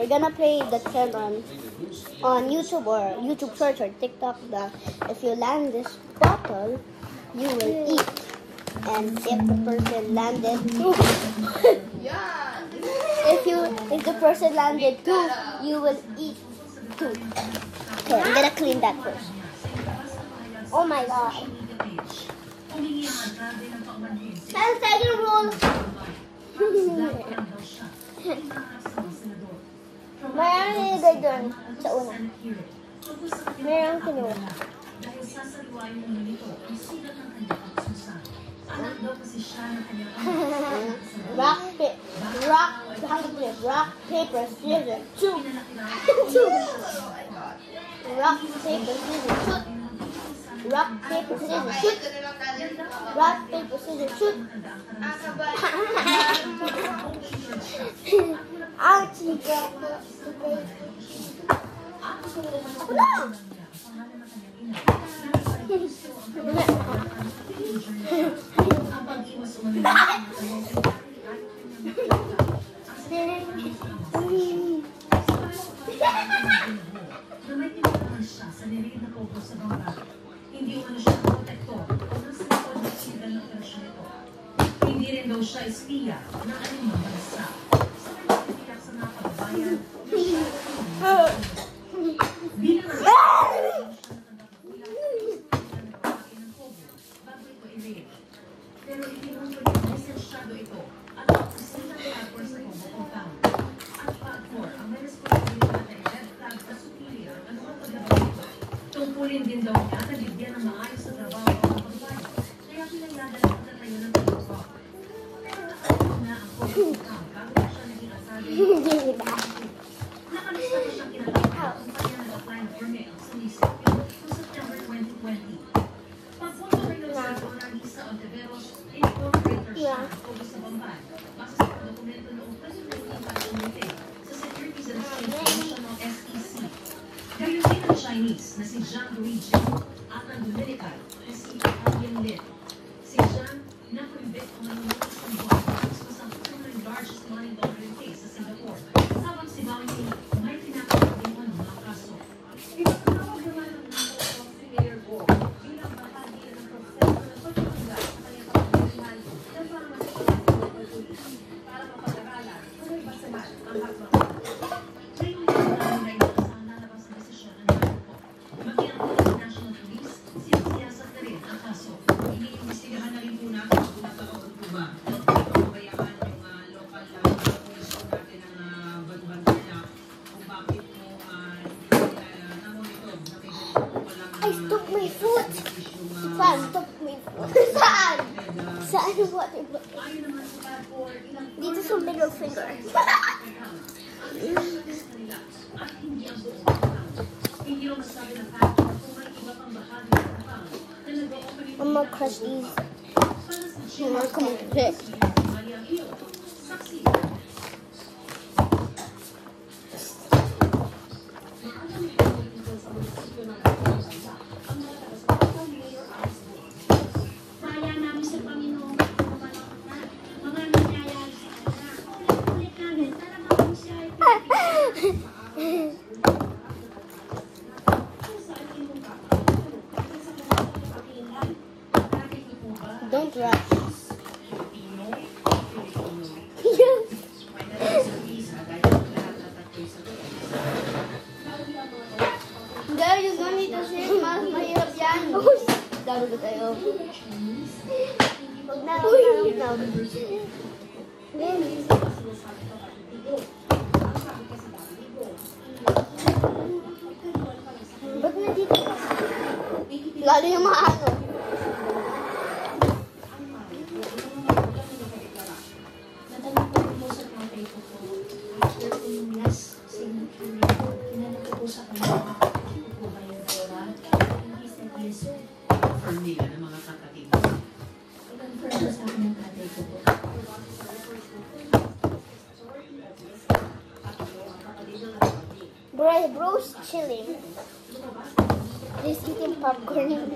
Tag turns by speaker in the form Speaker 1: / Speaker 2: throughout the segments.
Speaker 1: gonna play the trend on YouTube or YouTube search or TikTok that if you land this bottle, you will eat. And if the person landed two, if the person landed two, you will eat two. Okay, I'm gonna clean that first. Oh my god. Second roll. Mayroong nilagay doon sa una. Mayroong kinuha. Rock, paper, scissors, shoot. Rock, paper, scissors, shoot. Rock, paper, scissors, shoot. Rock, paper, scissors, shoot. Ouch!
Speaker 2: Hindi rin daw siya espiya ng anumang bansa. Sa pagtitiyak sa mga kababayan, bilang pero itinungkol yung lisensyado ito at opisina ng Tapos sa Congo Compound. At PAGCOR ang may responsibilidad na i-red flag sa superior ang anumang paglaban ito. Tungkulin din daw niya na bigyan ng maayos sa trabaho ng mga pagbabayan. Kaya pinayada ng pagtatayo ng pagbabayan. Na ang Congo Compound bago siya naging asabi nakalista ko siyang kinatawag kung kanya nag-apply ng permit sa munisipyo noong September 2020. Pagpunta rin daw sa Organisa Ontiveros Incorporator siya o sa Bamban base sa dokumento noong 2019 sa Securities and Exchange Commission o SEC. Gayon din ang Chinese na si Zhang Ruijin at ang Dominican na si Alien Lin. Si Zhang na-convict ang manunutos ng buwan sa sa third largest money laundering case sa Singapore. Sabang si Bao Ying may pinakagaling ng mga kaso. Ipagkakawag naman ng number of Premier Go bilang bahagi ng proseso ng pagkakas sa kanyang pagkakas ng pangasipan ng pulis para mapag-aralan kung may basaman ang hakbang. Ngayon naman ay nakasang nalabas na desisyon ng Banko. Maging ang National Police, sinasiyasat na rin ang kaso. Iniimbestigahan na rin po natin kung nagkakaroon po ba pabayaan yung local police natin ng Banban na kung bakit mo namonitor na may walang
Speaker 1: I stuck my foot. Saan? Stuck my foot. Saan? Saan yung water bottle? Dito sa middle finger. I'm gonna crush these. I'm gonna come and pick. Don't rush. Dahil yung ganito siya, mas mahirap yan. Dalo na tayo. Huwag na, huwag na. Ba't na dito? Lalo yung mga ano.
Speaker 2: Nila ng mga kapatid.
Speaker 1: Bro's chilling. He's eating popcorn.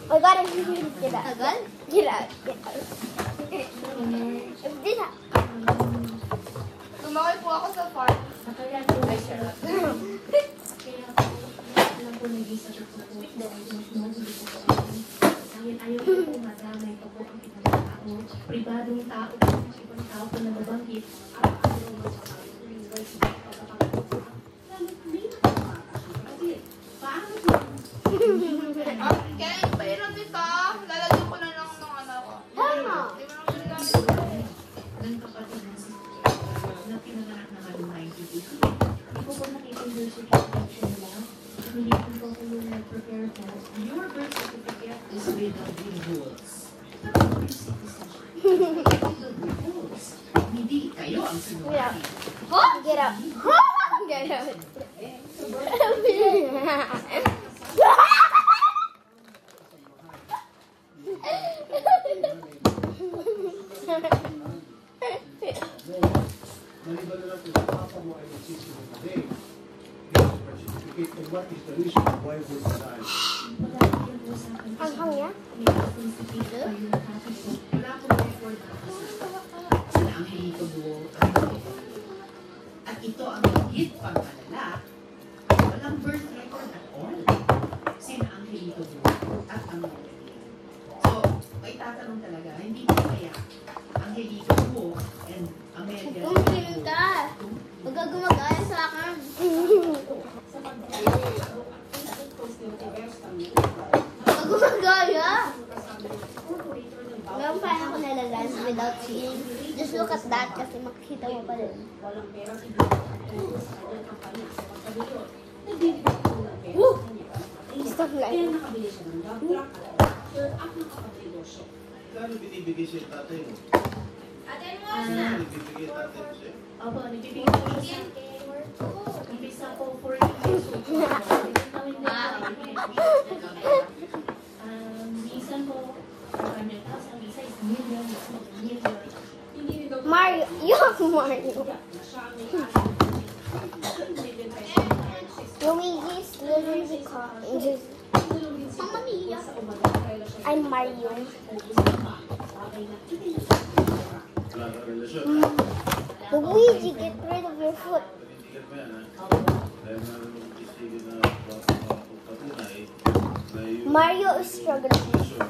Speaker 1: I got a huge Get out. Get out. Get out.
Speaker 3: Lumakay po ako sa farm.
Speaker 2: Kaya po, kaya po, alam po nag-isa ko po dahil ayaw ko po madamay pa po ang ibang tao, pribadong tao po, ibang tao po na nabanggit, at ayaw mo sa
Speaker 3: Kaya yung pairam dito, lalagyan ko na lang ng ano ko.
Speaker 1: Tama.
Speaker 3: Hindi mo naman lalagyan.
Speaker 2: ng kapatid ng si na pinanganak na ngayon 1980. Hindi ko po nakita yung birth certificate nila. Hindi ko po po yung nag-prepare po. Your birth certificate is without the rules. Rules. Hindi kayo ang
Speaker 1: Get out.
Speaker 2: sinungaling.
Speaker 1: Get out. Get out.
Speaker 4: Maliban na lang kung papa mo ay nagsisinungaling. Here's the birth certificate and what is the reason why we're alive?
Speaker 1: Ang hangya?
Speaker 2: Wala po record na sila ang Angelito Buo at ito. At ito ang higit pang malala. Walang birth record at all. Sina Angelito Buo at ang So, may tatanong talaga, hindi ko kaya Angelito Buo and Amelia
Speaker 1: Kumpirin ka. Huwag ka gumagaya sa akin. Huwag gumagaya. Meron pa ako nalalans without seeing. Just look at that kasi makikita mo pa rin. Woo! Stop like.
Speaker 4: Kano binibigay siya yung tatay mo? Kano binibigay yung tatay mo siya?
Speaker 2: Opo, nagbibigay po siya sa akin. Umpisa po 40 pesos. Minsan po, 500,000, isa is million.
Speaker 1: Mario. You have Mario. Luigi's literally called just Mamma Mia. I'm Mario.
Speaker 4: Wala ka relasyon.
Speaker 1: Luigi, get rid of your foot.
Speaker 4: Panindigan mo yan, ha? Dahil naroon yung testigo na patunay na yung
Speaker 1: Mario is struggling.
Speaker 4: relasyon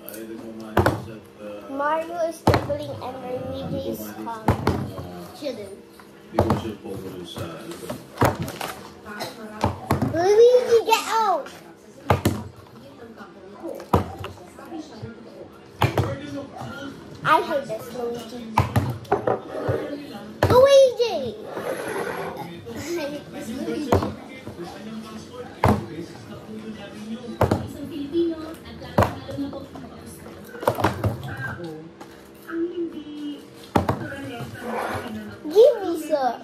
Speaker 4: ay nagmamanis at
Speaker 1: Mario is struggling and Luigi is chilling.
Speaker 4: negosyo po ko rin sa
Speaker 1: Luigi, get out! I hate this Luigi. Luigi! I hate this Luigi.
Speaker 2: Isang Pilipino at lalo na po tao ang hindi
Speaker 1: Give me some.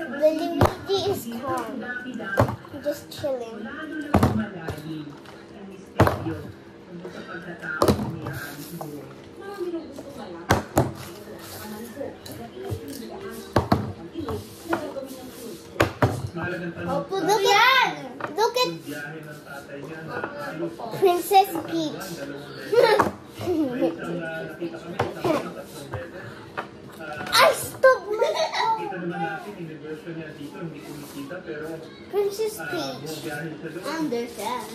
Speaker 1: The Luigi is calm. Just chilling. Look at Princess Peach. I stopped my Princess Peach. Understand.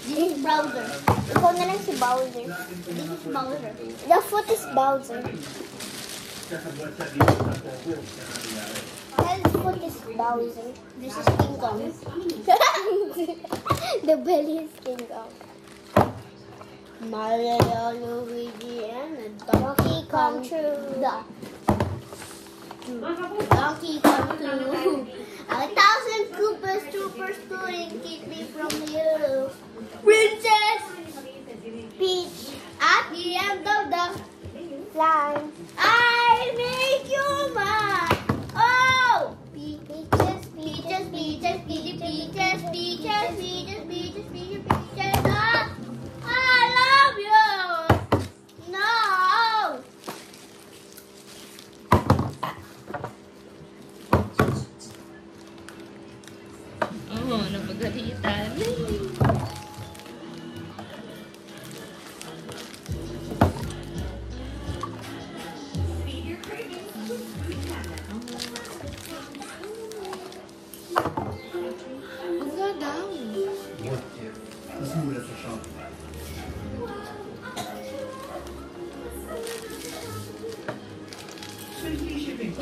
Speaker 1: This is Bowser. Ikaw na lang si Bowser. This is Bowser. The foot is Bowser. His foot is Bowser. This is King Kong. The belly is King Kong. Mario, Luigi, and Donkey Kong True. Donkey Kong True. 1,000 Koopas Troopers couldn't keep me from you. Princess Peach at the end of the line. I make you mine. Oh! Peaches, peaches, peaches, peaches, peaches, peaches, peaches, peaches, peaches, peaches. I love you. No.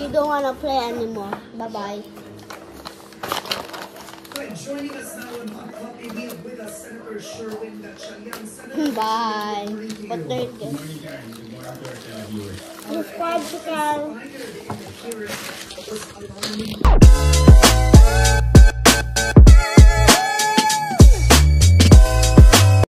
Speaker 1: We don't wanna play anymore. Bye-bye.
Speaker 5: Joining us now on Hot Coffee, we have with us Senator Sherwin Gatchalian. Senator,
Speaker 1: Bye.
Speaker 5: good morning to you.
Speaker 1: But there it
Speaker 6: Good
Speaker 1: is.
Speaker 6: morning, Karen. Good morning to our televiewers.
Speaker 1: Subscribe to Karen.
Speaker 5: Inspired in the hearing was alarming.